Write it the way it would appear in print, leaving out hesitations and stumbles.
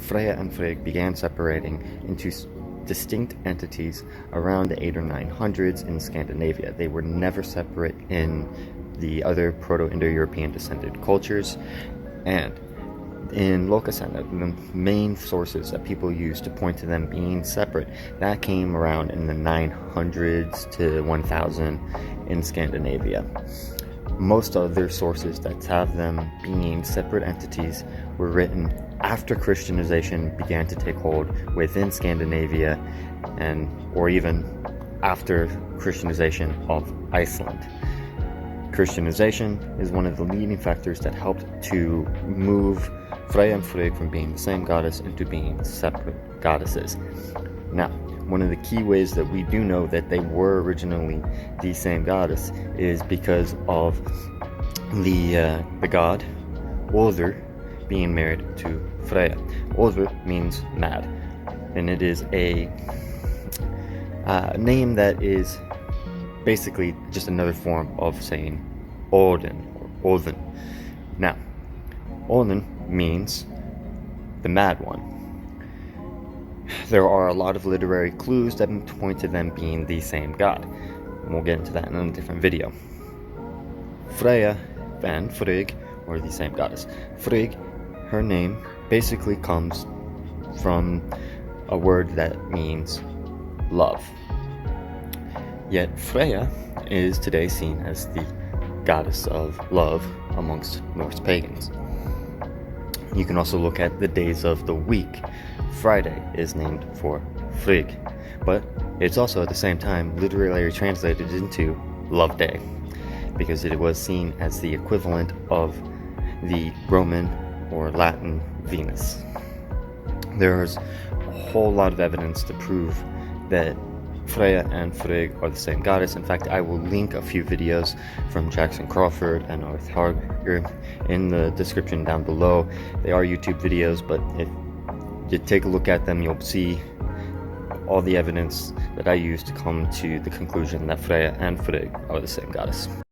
Freya and Frigg began separating into distinct entities around the 800s or 900s in Scandinavia. They were never separate in the other Proto-Indo-European descended cultures, and in Lokasana, the main sources that people use to point to them being separate, that came around in the 900s to 1000 in Scandinavia. Most other sources that have them being separate entities were written after Christianization began to take hold within Scandinavia, or even after Christianization of Iceland. Christianization is one of the leading factors that helped to move Freya and Frigg from being the same goddess into being separate goddesses. Now, one of the key ways that we do know that they were originally the same goddess is because of the god Odr being married to Freya. Odr means mad, and it is a name that is basically just another form of saying Odin or Odin. Now, Odin means the mad one. There are a lot of literary clues that point to them being the same god, and we'll get into that in a different video. Freya and Frigg were the same goddess. Frigg, her name basically comes from a word that means love. Yet Freya is today seen as the goddess of love amongst Norse pagans. You can also look at the days of the week. Friday is named for Frigg, but it's also at the same time literally translated into Love Day, because it was seen as the equivalent of the Roman or Latin Venus. There's a whole lot of evidence to prove that Freya and Frigg are the same goddess. In fact, I will link a few videos from Jackson Crawford and Arth Harger in the description down below. They are YouTube videos, but if you take a look at them, you'll see all the evidence that I used to come to the conclusion that Freya and Frigg are the same goddess.